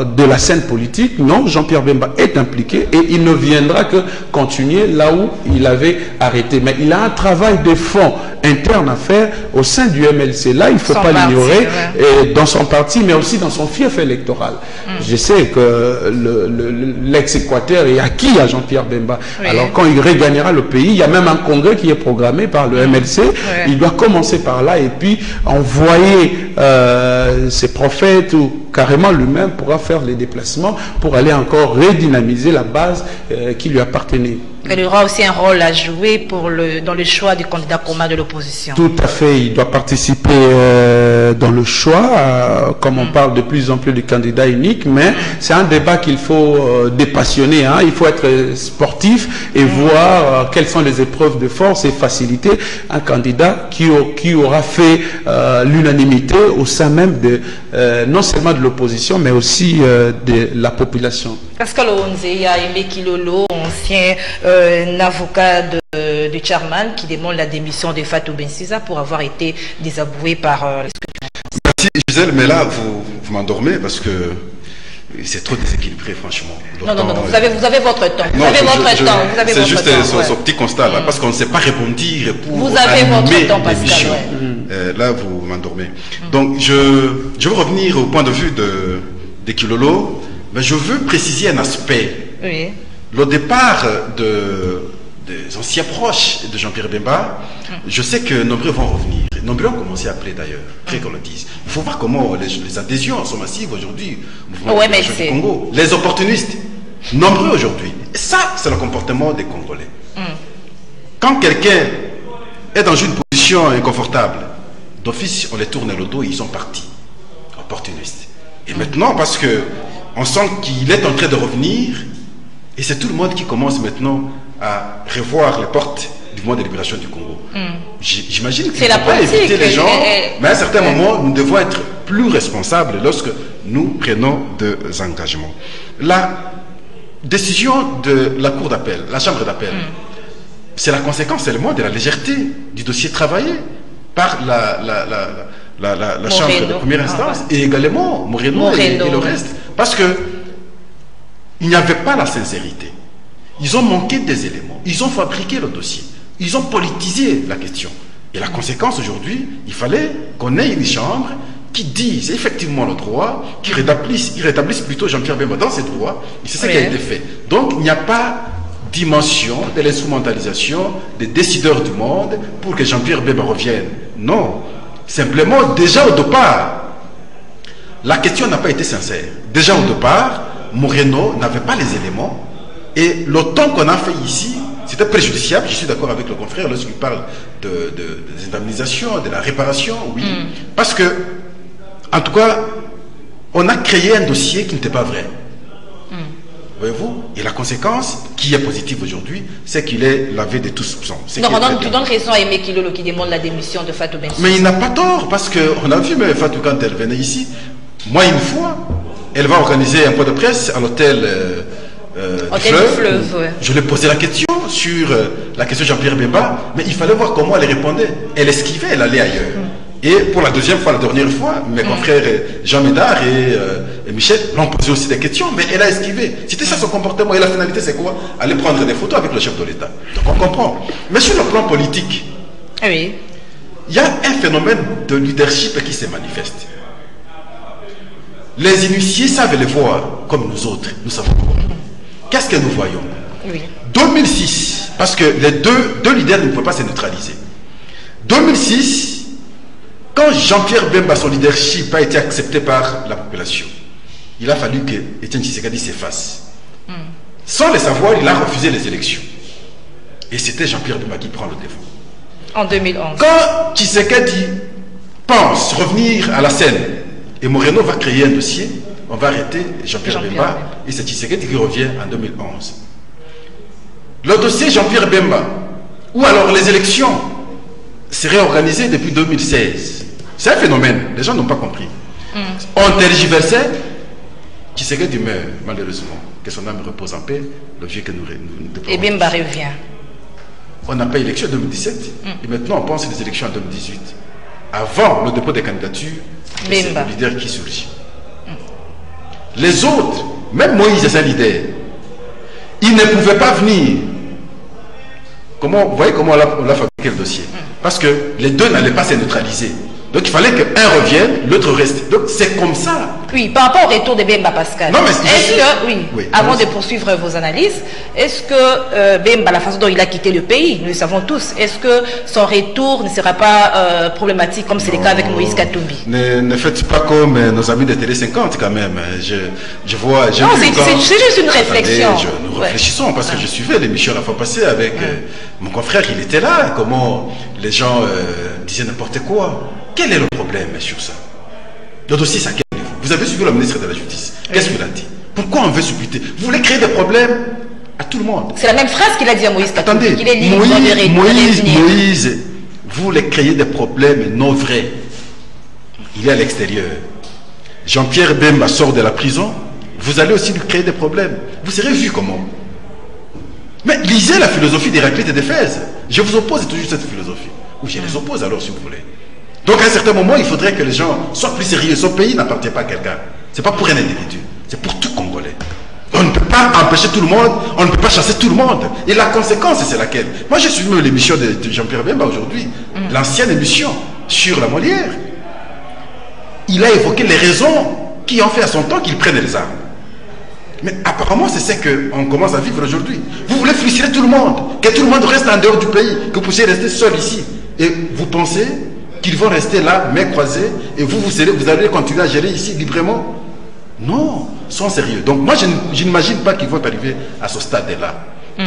de la scène politique. Non, Jean-Pierre Bemba est impliqué et il ne viendra que continuer là où il avait arrêté. Mais il a un travail de fond interne à faire au sein du MLC. Là, il ne faut pas l'ignorer, dans son parti, mais aussi dans son fief électoral. Je sais que l'ex-Équateur est acquis à Jean-Pierre Bemba. Alors, quand il regagnera le pays, il y a même un congrès qui est programmé par le MLC. Il doit commencer par là et puis envoyer ses prophètes ou carrément lui-même pourra faire les déplacements pour aller encore redynamiser la base qui lui appartenait. Il aura aussi un rôle à jouer dans le choix du candidat commun de l'opposition. Tout à fait, il doit participer dans le choix, comme on parle de plus en plus du candidat unique, mais c'est un débat qu'il faut dépassionner. Hein. Il faut être sportif et voir quelles sont les épreuves de force et faciliter un candidat qui aura fait l'unanimité au sein même de non seulement de l'opposition, mais aussi de la population. Pascal Onzeya Aimé Kilolo, ancien avocat de Chairman, qui demande la démission de Fatou Bensouda pour avoir été désavoué par Merci Gisèle, mais là vous m'endormez parce que c'est trop déséquilibré franchement. Non, vous avez votre temps. Vous avez votre temps. C'est juste son petit constat là, parce qu'on ne sait pas répondre pour vous avez votre temps, Pascal. Là vous m'endormez. Donc je veux revenir au point de vue de Kilolo, mais je veux préciser un aspect. Oui. Le départ des anciens proches de Jean-Pierre Bemba, je sais que nombreux vont revenir. Nombreux ont commencé à appeler d'ailleurs, après qu'on le dise. Il faut voir comment les adhésions sont massives aujourd'hui au mouvement du Congo. Les opportunistes, nombreux aujourd'hui. Et ça, c'est le comportement des Congolais. Quand quelqu'un est dans une position inconfortable, d'office, on les tourne le dos et ils sont partis. Opportunistes. Et maintenant, parce que on sent qu'il est en train de revenir, et c'est tout le monde qui commence maintenant à revoir les portes du mouvement de libération du Congo. J'imagine qu'il ne faut pas éviter les gens, mais à un certain moment, nous devons être plus responsables lorsque nous prenons des engagements. La décision de la Cour d'appel, la Chambre d'appel, c'est la conséquence seulement de la légèreté du dossier travaillé par la Chambre de première instance et également Moreno et le reste. Parce que il n'y avait pas la sincérité. Ils ont manqué des éléments. Ils ont fabriqué le dossier. Ils ont politisé la question. Et la conséquence aujourd'hui, il fallait qu'on ait une chambre qui dise effectivement le droit, qui rétablisse plutôt Jean-Pierre Bemba dans ses droits. Et c'est ça qui a été fait. Donc il n'y a pas dimension de l'instrumentalisation des décideurs du monde pour que Jean-Pierre Bemba revienne. Non. Simplement, déjà au départ, la question n'a pas été sincère. Déjà au départ, Moreno n'avait pas les éléments. Et le temps qu'on a fait ici, c'était préjudiciable. Je suis d'accord avec le confrère lorsqu'il parle des indemnisations, de la réparation, oui. Parce que, en tout cas, on a créé un dossier qui n'était pas vrai. Voyez-vous? Et la conséquence, qui est positive aujourd'hui, c'est qu'il est lavé de tout soupçon. Donc, tu donnes raison à Aimé Kilolo qui demande la démission de Fatou Bensouda. Mais il n'a pas tort, parce qu'on a vu mais Fatou quand elle venait ici, moi une fois, elle va organiser un point de presse à l'hôtel du Fleuve. Je lui ai posé la question sur la question de Jean-Pierre Bemba, mais il fallait voir comment elle répondait. Elle esquivait, elle allait ailleurs. Et pour la deuxième fois, la dernière fois, mes confrères Jean Médard et Michel l'ont posé aussi des questions, mais elle a esquivé. C'était ça son comportement. Et la finalité, c'est quoi? Aller prendre des photos avec le chef de l'État. Donc on comprend. Mais sur le plan politique, il y a un phénomène de leadership qui se manifeste. Les initiés savent les voir comme nous autres. Nous savons. Qu'est-ce que nous voyons? 2006, parce que les deux leaders ne pouvaient pas se neutraliser. 2006, quand Jean-Pierre Bemba, son leadership a été accepté par la population, il a fallu que Étienne Tshisekedi s'efface. Sans le savoir, il a refusé les élections. Et c'était Jean-Pierre Bemba qui prend le devant. En 2011. Quand Tshisekedi pense revenir à la scène, et Moreno va créer un dossier, on va arrêter Jean-Pierre Bemba, et c'est Tshisekedi qui revient en 2011. Le dossier Jean-Pierre Bemba, ou alors les élections, seraient organisées depuis 2016. C'est un phénomène, les gens n'ont pas compris. On tergiversait, Tshisekedi meurt, malheureusement, que son âme repose en paix, le vieux que nous et Bemba revient. On n'a pas élection en 2017, et maintenant on pense aux élections en 2018. Avant le dépôt des candidatures, c'est le leader qui surgit. Les autres, même Moïse est un leader, il ne pouvait pas venir. Vous voyez comment on a fabriqué le dossier? Parce que les deux n'allaient pas se neutraliser. Donc il fallait qu'un revienne, l'autre reste. Donc c'est comme ça. Oui, par rapport au retour de Bemba Pascal, non, mais est-ce que, oui, avant de poursuivre vos analyses, est-ce que Bemba, la façon dont il a quitté le pays, nous le savons tous, est-ce que son retour ne sera pas problématique comme c'est le cas avec Moïse Katumbi? Ne faites pas comme nos amis de Télé 50 quand même. Je vois... Non, c'est juste une réflexion. Nous réfléchissons parce que je suivais l'émission la fois passée avec mon confrère, il était là, comment les gens disaient n'importe quoi. Quel est le problème sur ça? Le dossier, c'est à quel niveau? Vous avez suivi le ministre de la Justice. Qu'est-ce qu'il a dit? Pourquoi on veut supputer? Vous voulez créer des problèmes à tout le monde. C'est la même phrase qu'il a dit à Moïse Katumbi. Attendez, Moïse, vous voulez créer des problèmes non vrais. Il est à l'extérieur. Jean-Pierre Bemba sort de la prison. Vous allez aussi lui créer des problèmes. Vous serez vu comment? Mais lisez la philosophie d'Héraclite et d'Éphèse. Je vous oppose toujours cette philosophie. Ou je les oppose alors si vous voulez. Donc à un certain moment, il faudrait que les gens soient plus sérieux. Son pays n'appartient pas à quelqu'un. Ce n'est pas pour un individu. C'est pour tout Congolais. On ne peut pas empêcher tout le monde. On ne peut pas chasser tout le monde. Et la conséquence, c'est laquelle? Moi, j'ai suivi l'émission de Jean-Pierre Bemba aujourd'hui. L'ancienne émission sur la Molière. Il a évoqué les raisons qui ont fait à son temps qu'il prenne les armes. Mais apparemment, c'est ce qu'on commence à vivre aujourd'hui. Vous voulez frustrer tout le monde. Que tout le monde reste en dehors du pays. Que vous puissiez rester seul ici. Et vous pensez qu'ils vont rester là, mains croisées, et vous allez continuer à gérer ici librement? Non, soyons sérieux. Donc moi, je n'imagine pas qu'ils vont arriver à ce stade-là.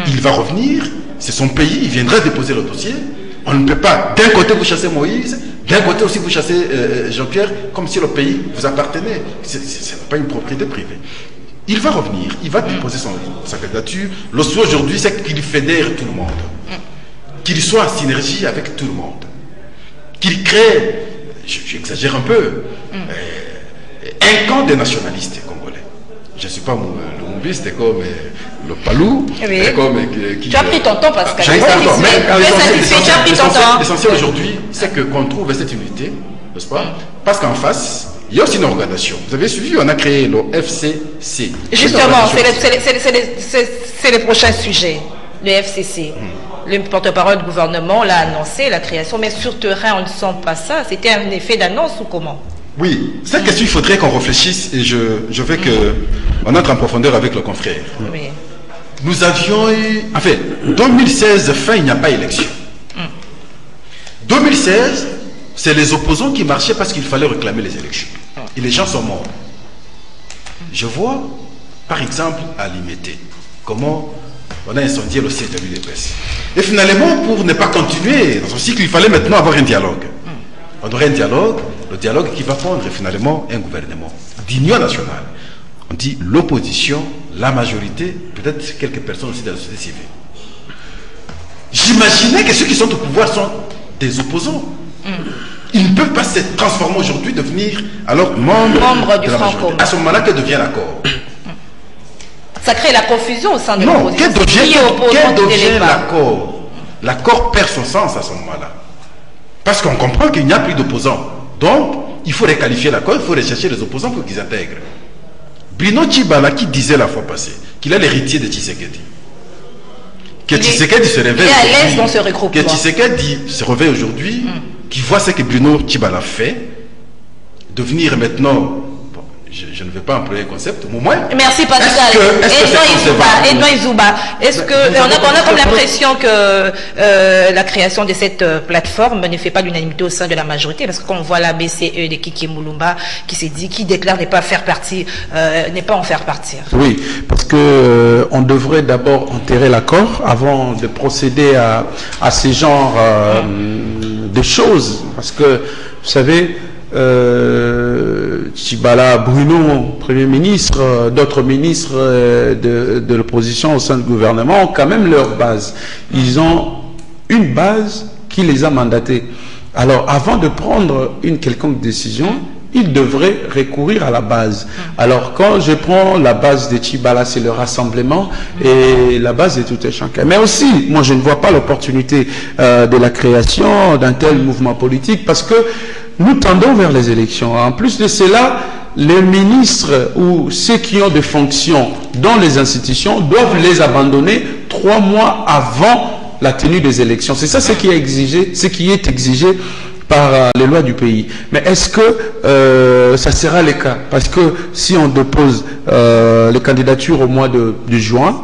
Il va revenir, c'est son pays, il viendra déposer le dossier. On ne peut pas, d'un côté vous chassez Moïse, d'un côté aussi vous chassez Jean-Pierre, comme si le pays vous appartenait. Ce n'est pas une propriété privée. Il va revenir, il va déposer sa candidature. Le souhait aujourd'hui, c'est qu'il fédère tout le monde. Qu'il soit en synergie avec tout le monde. Qu'il crée, j'exagère un peu, un camp de nationalistes congolais. Je ne suis pas le moubiste comme le Palou. Oui. Tu as pris ton temps, Pascal. J'ai pris ton temps. L'essentiel aujourd'hui, c'est qu'on trouve cette unité, n'est-ce pas? Parce qu'en face, il y a aussi une organisation. Vous avez suivi, on a créé le FCC. Justement, c'est le prochain sujet, le FCC. Le porte-parole du gouvernement l'a annoncé, la création, mais sur terrain, on ne sent pas ça. C'était un effet d'annonce ou comment? Oui, cette question, il faudrait qu'on réfléchisse et je veux qu'on entre en profondeur avec le confrère. Oui. Nous avions eu... En fait, 2016, fin, il n'y a pas élection. 2016, c'est les opposants qui marchaient parce qu'il fallait réclamer les élections. Et les gens sont morts. Je vois, par exemple, à Limité, comment... on a incendié le siège de l'UDPS. Et finalement, pour ne pas continuer dans ce cycle, il fallait maintenant avoir un dialogue. On aurait un dialogue, le dialogue qui va prendre finalement un gouvernement d'union nationale. On dit l'opposition, la majorité, peut-être quelques personnes aussi de la société civile. J'imaginais que ceux qui sont au pouvoir sont des opposants. Ils ne peuvent pas se transformer aujourd'hui, devenir alors membres du de la Front majorité. commun. À ce moment-là, que devient l'accord? Ça crée la confusion au sein de Non, l'opposition. quel devient l'accord? L'accord perd son sens à ce moment-là. Parce qu'on comprend qu'il n'y a plus d'opposants. Donc, il faut requalifier l'accord, il faut rechercher les opposants pour qu'ils intègrent. Bruno Tshibala qui disait la fois passée qu'il est l'héritier de Tshisekedi. Que Tshisekedi se réveille aujourd'hui. Il est à l'aise dans ce regroupement. Que Tshisekedi se réveille aujourd'hui, qui voit ce que Bruno Tshibala fait, devenir maintenant... Je ne vais pas employer un concept, mais au moins... Merci Pascal. Edouard Izouba. Est-ce que on a comme l'impression que la création de cette plateforme ne fait pas l'unanimité au sein de la majorité, parce que quand on voit la BCE de Kiki Moulumba qui déclare ne pas en faire partir. Oui, parce que on devrait d'abord enterrer l'accord avant de procéder à ces genres de choses, parce que vous savez. Tshibala, Bruno, Premier ministre, d'autres ministres de l'opposition au sein du gouvernement ont quand même leur base. Ils ont une base qui les a mandatés. Alors, avant de prendre une quelconque décision, ils devraient recourir à la base. Alors, quand je prends la base de Tshibala, c'est le rassemblement, et la base de tout un chacun. Mais aussi, moi, je ne vois pas l'opportunité de la création d'un tel mouvement politique, parce que nous tendons vers les élections. En plus de cela, les ministres ou ceux qui ont des fonctions dans les institutions doivent les abandonner 3 mois avant la tenue des élections. C'est ça ce qui est exigé par les lois du pays. Mais est-ce que ça sera le cas? Parce que si on dépose les candidatures au mois de juin,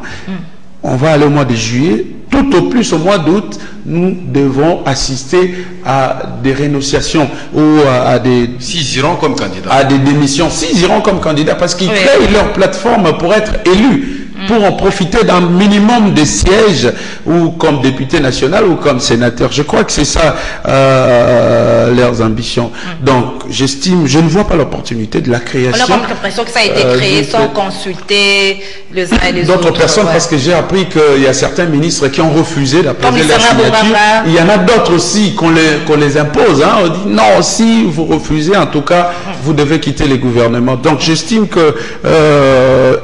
on va aller au mois de juillet, tout au plus au mois d'août, nous devons assister à des rénonciations ou à des... S'ils iront comme candidats. À des démissions. S'ils iront comme candidats, parce qu'ils créent leur plateforme pour être élus, pour en profiter d'un minimum de sièges, ou comme député national ou comme sénateur. Je crois que c'est ça leurs ambitions. Donc, j'estime, je ne vois pas l'opportunité de la création. On a comme l'impression que ça a été créé sans consulter les uns et les autres. D'autres personnes, parce que j'ai appris qu'il y a certains ministres qui ont refusé d'apposer la signature. Il y en a d'autres aussi qu'on les impose. Hein. On dit non, si vous refusez, en tout cas, vous devez quitter les gouvernements. Donc, j'estime que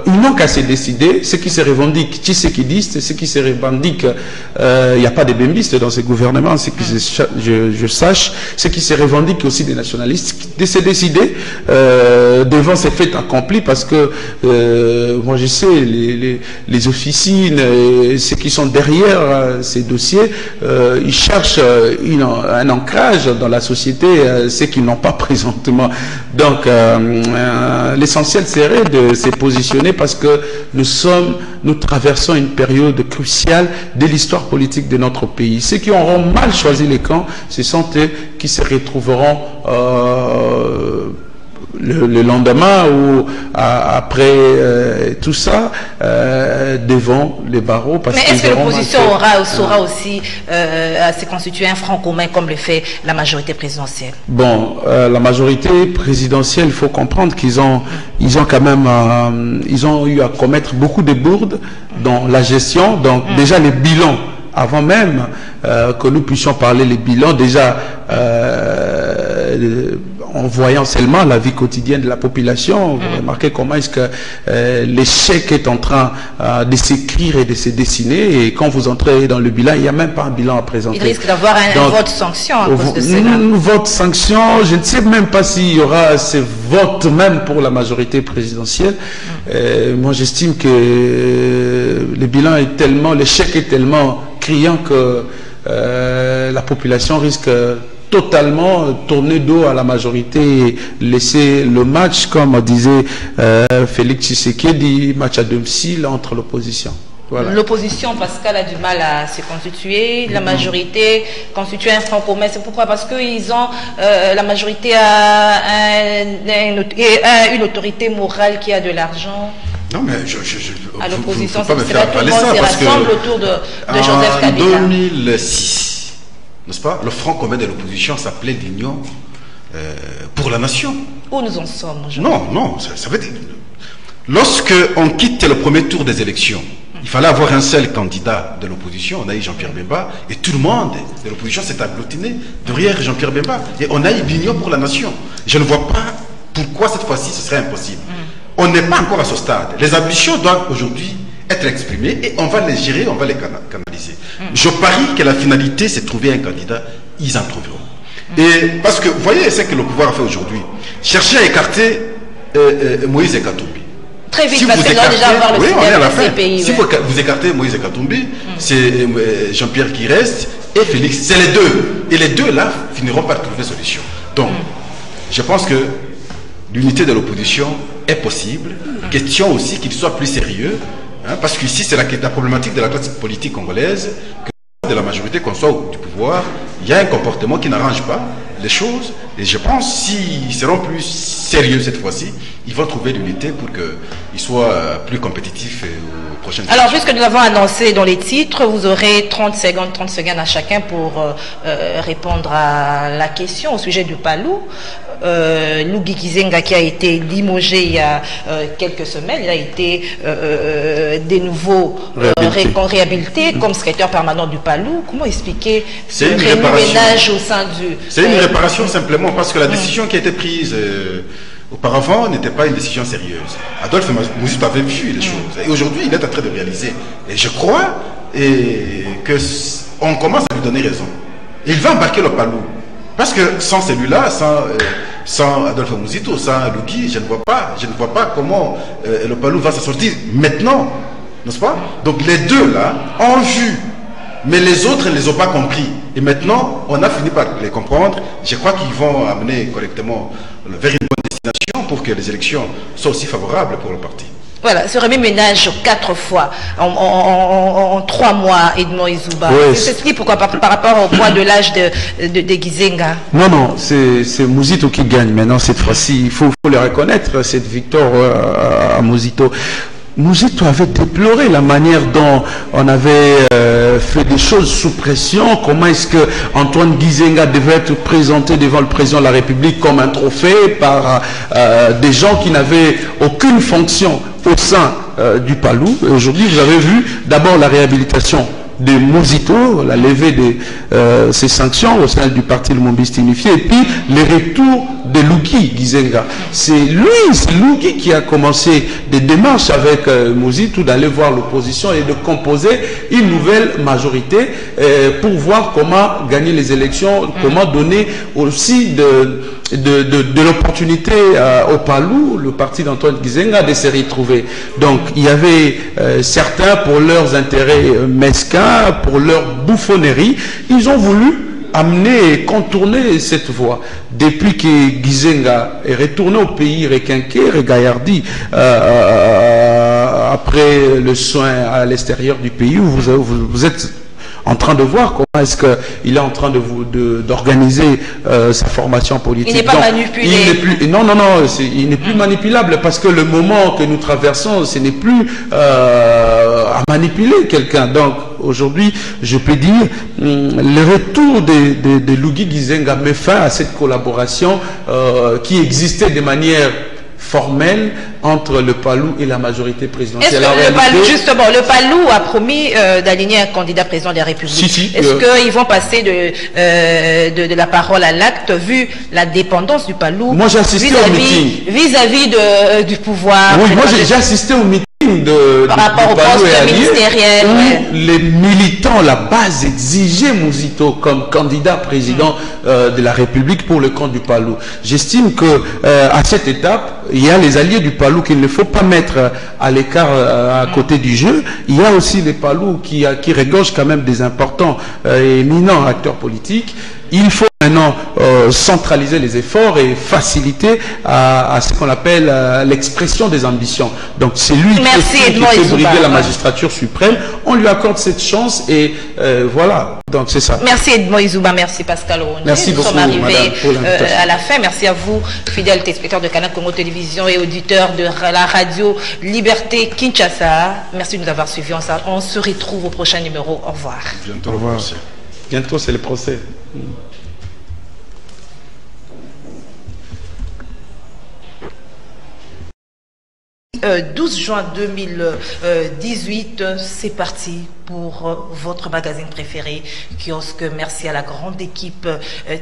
ils n'ont qu'à se décider. Ceux qui se revendiquent tshisekidistes, ceux qui se revendiquent, il n'y a pas de bembistes dans ces gouvernements, ce que je sache, ceux qui se revendiquent aussi des nationalistes, de se décider devant ces faits accomplis, parce que moi je sais, les officines, ceux qui sont derrière ces dossiers, ils cherchent un ancrage dans la société, ceux qui n'ont pas présentement. Donc l'essentiel serait de se positionner, parce que nous traversons une période cruciale de l'histoire politique de notre pays. Ceux qui auront mal choisi les camps, ce sont eux qui se retrouveront le lendemain ou après tout ça devant les barreaux. Mais est-ce que l'opposition saura aussi se constituer un front commun comme le fait la majorité présidentielle? Bon, la majorité présidentielle, il faut comprendre qu'ils ont quand même ils ont eu à commettre beaucoup de bourdes dans la gestion. Donc déjà les bilans, avant même que nous puissions parler les bilans, déjà en voyant seulement la vie quotidienne de la population, vous remarquez comment est-ce que l'échec est en train de s'écrire et de se dessiner, et quand vous entrez dans le bilan, il n'y a même pas un bilan à présenter. Il risque d'avoir un vote sanction à cause de cela. Un vote sanction, je ne sais même pas s'il y aura ce vote même pour la majorité présidentielle. Moi j'estime que le bilan est tellement, l'échec est tellement criant que la population risque totalement tourner dos à la majorité et laisser le match, comme disait Félix Tshisekedi, match à domicile entre l'opposition. Voilà. L'opposition, Pascal, a du mal à se constituer. La majorité constitue un front commun. C'est pourquoi? Parce que la majorité a une autorité morale qui a de l'argent. Non, mais à l'opposition, c'est pas tout le monde se rassemble autour de Joseph Kabila. En 2006, n'est-ce pas, le front commun de l'opposition s'appelait l'Union pour la nation. Où nous en sommes aujourd'hui? Non, ça veut dire... Lorsque on quitte le premier tour des élections, il fallait avoir un seul candidat de l'opposition. On a eu Jean-Pierre Bemba, et tout le monde de l'opposition s'est agglutiné derrière Jean-Pierre Bemba. Et on a eu l'Union pour la nation. Je ne vois pas pourquoi cette fois-ci ce serait impossible. On n'est pas encore à ce stade. Les ambitions doivent aujourd'hui être exprimées et on va les gérer, on va les canaliser. Je parie que la finalité, c'est de trouver un candidat, ils en trouveront. Et parce que, vous voyez ce que le pouvoir a fait aujourd'hui. Chercher à écarter Moïse Katumbi. Très vite, parce qu'on doit déjà avoir le système de CPI. Si vous écartez Moïse Katumbi, c'est Jean-Pierre qui reste et Félix. C'est les deux. Et les deux, là, finiront par trouver solution. Donc, je pense que l'unité de l'opposition est possible. Question aussi qu'il soit plus sérieux, hein, parce qu'ici, c'est la problématique de la classe politique congolaise, que de la majorité, qu'on soit du pouvoir, il y a un comportement qui n'arrange pas les choses. Et je pense s'ils seront plus sérieux cette fois-ci, ils vont trouver l'unité pour qu'ils soient plus compétitifs aux prochaines Alors, puisque nous avons annoncé dans les titres, vous aurez 30 secondes à chacun pour répondre à la question au sujet du Palou. Louis Kizenga, qui a été limogé il y a quelques semaines, il a été de nouveau réhabilité comme secrétaire permanent du Palou. Comment expliquer ce remue-ménage au sein du... C'est une réparation simplement parce que la décision qui a été prise auparavant n'était pas une décision sérieuse. Adolphe Mouzit avait vu les choses et aujourd'hui il est en train de réaliser. Et je crois qu'on commence à lui donner raison. Et il va embarquer le Palou. Parce que sans celui-là, sans sans Adolphe Muzito, sans Luki, je ne vois pas comment le Palou va s'en sortir maintenant, n'est-ce pas? Donc les deux là ont vu, mais les autres ne les ont pas compris. Et maintenant, on a fini par les comprendre. Je crois qu'ils vont amener correctement vers une bonne destination pour que les élections soient aussi favorables pour le parti. Voilà, ce remis ménage 4 fois en 3 mois, Edmond Izouba. Oui. C'est ce qui, pourquoi par rapport au poids de l'âge de Gizenga? Non, c'est Muzito qui gagne maintenant cette fois-ci. Il faut le reconnaître, cette victoire à Muzito. Muzito avait déploré la manière dont on avait fait des choses sous pression. Comment est-ce que Antoine Gizenga devait être présenté devant le président de la République comme un trophée par des gens qui n'avaient aucune fonction au sein du Palou. Aujourd'hui, vous avez vu d'abord la réhabilitation de Muzito, la levée de ces sanctions au sein du parti Lumumbiste unifié, et puis les retours de Luki Gizenga. C'est Luki qui a commencé des démarches avec Muzito d'aller voir l'opposition et de composer une nouvelle majorité pour voir comment gagner les élections, comment donner aussi de l'opportunité au Palou, le parti d'Antoine Gizenga, de se retrouver. Donc il y avait certains, pour leurs intérêts mesquins, pour leur bouffonnerie, ils ont voulu amener et contourner cette voie. Depuis que Gizenga est retourné au pays requinqué, regaillardi, après le soin à l'extérieur du pays, où vous êtes en train de voir comment est-ce qu'il est en train d'organiser sa formation politique. Il n'est pas manipulé. Il n'est plus manipulable, parce que le moment que nous traversons, ce n'est plus à manipuler quelqu'un. Donc aujourd'hui, je peux dire, le retour de Luki Gizenga met fin à cette collaboration qui existait de manière formelle entre le Palou et la majorité présidentielle. Justement, le Palou a promis d'aligner un candidat président de la République. Est-ce qu'ils vont passer de la parole à l'acte, vu la dépendance du Palou? Moi, j'ai assisté au meeting. Vis-à-vis du pouvoir. Oui, moi, j'ai assisté au meeting par rapport au poste ministériel, les militants, la base exigeait Muzito comme candidat président de la République pour le compte du Palou. J'estime que à cette étape, il y a les alliés du Palou qu'il ne faut pas mettre à l'écart à côté du jeu. Il y a aussi les Palou qui regorgent quand même des importants et éminents acteurs politiques. Il faut maintenant centraliser les efforts et faciliter à ce qu'on appelle l'expression des ambitions. Donc c'est lui qui fait briller la magistrature suprême. On lui accorde cette chance et voilà. Donc c'est ça. Merci Edmond Izouba, merci Pascal Ronde. Merci beaucoup. Nous sommes arrivés à la fin. Merci à vous, fidèles téléspectateurs de Canal Congo Télévision et auditeurs de la radio Liberté Kinshasa. Merci de nous avoir suivis. On se retrouve au prochain numéro. Au revoir. Bientôt, au revoir. Bientôt, c'est le procès. 12 juin 2018, c'est parti pour votre magazine préféré, Kiosque. Merci à la grande équipe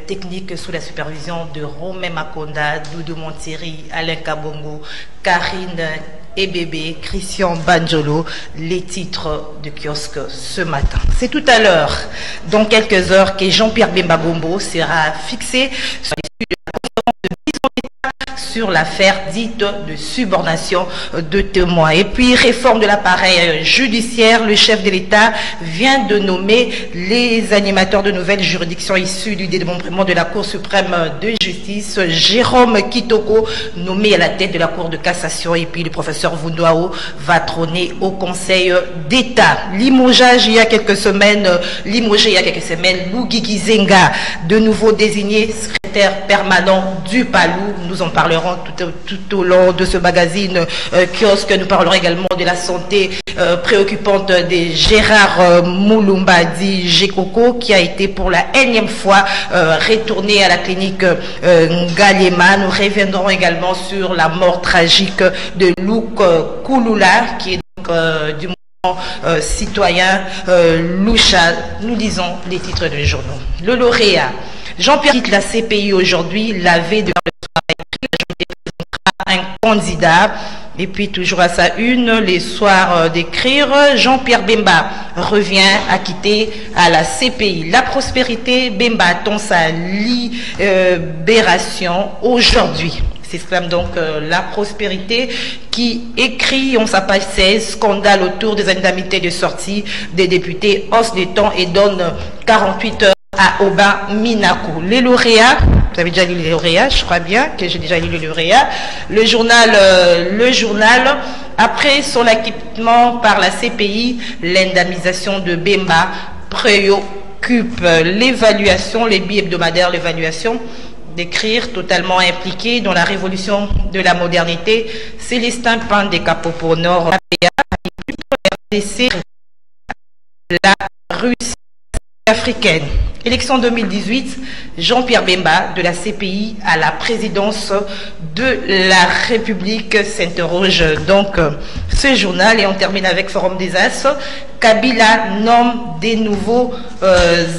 technique sous la supervision de Romain Makonda, Doudou Montieri, Alain Kabongo, Karine et bébé Christian Banjolo, les titres de Kiosque ce matin. C'est tout à l'heure, dans quelques heures, que Jean-Pierre Bemba Gombo sera fixé sur l'issue de la conférence de mise en état sur l'affaire dite de subornation de témoins. Et puis, réforme de l'appareil judiciaire, le chef de l'État vient de nommer les animateurs de nouvelles juridictions issues du démembrement de la Cour suprême de justice. Jérôme Kitoko, nommé à la tête de la Cour de cassation, et puis le professeur Vundoao va trôner au Conseil d'État. Limogeage il y a quelques semaines, Luki Gizenga, de nouveau désigné secrétaire permanent du Palou. Nous en parlerons tout au long de ce magazine Kiosque. Nous parlerons également de la santé préoccupante de Gérard Moulumba dit Gekoko, qui a été pour la énième fois retourné à la clinique Ngaliema. Nous reviendrons également sur la mort tragique de Luc Kouloula, qui est donc du citoyen Loucha. Nous lisons les titres des journaux. Le lauréat Jean-Pierre quitte la CPI aujourd'hui, lavé de un candidat. Et puis toujours à sa une, les soirs d'écrire, Jean-Pierre Bemba revient acquitté à la CPI. La prospérité, Bemba attend sa libération aujourd'hui. S'exclame donc la prospérité qui écrit en sa page 16 scandale autour des indemnités de sortie des députés, hausse des temps et donne 48 heures à Oba Minakou. Les lauréats, vous avez déjà lu les lauréats, je crois bien que j'ai déjà lu les lauréats. Le journal, après son acquittement par la CPI, l'indemnisation de Bemba préoccupe l'évaluation, les bi-hebdomadaires, l'évaluation d'écrire totalement impliqué dans la révolution de la modernité. Célestin Pandekapo pour Nord RDC, la Russie africaine. Élection 2018, Jean-Pierre Bemba de la CPI à la présidence de la République s'interroge donc ce journal et on termine avec Forum des As. Kabila nomme des nouveaux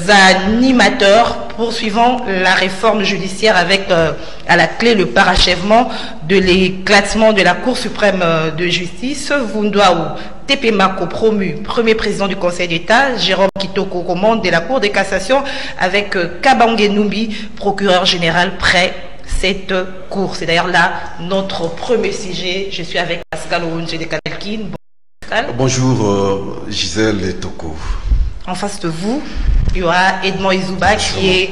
animateurs poursuivant la réforme judiciaire avec à la clé le parachèvement de l'éclatement de la Cour suprême de justice. Vundoaou Tepemako promu premier président du Conseil d'État, Jérôme Kitoko commande de la Cour de cassation avec Kabange Numbi, procureur général près cette cour. C'est d'ailleurs là notre premier sujet. Je suis avec Pascal Ounje de Kanelkin. Bonjour Gisèle et Toko. En face de vous, il y aura Edmond Izouba qui est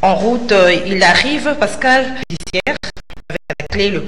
en route. Il arrive, Pascal, judiciaire, avec la clé le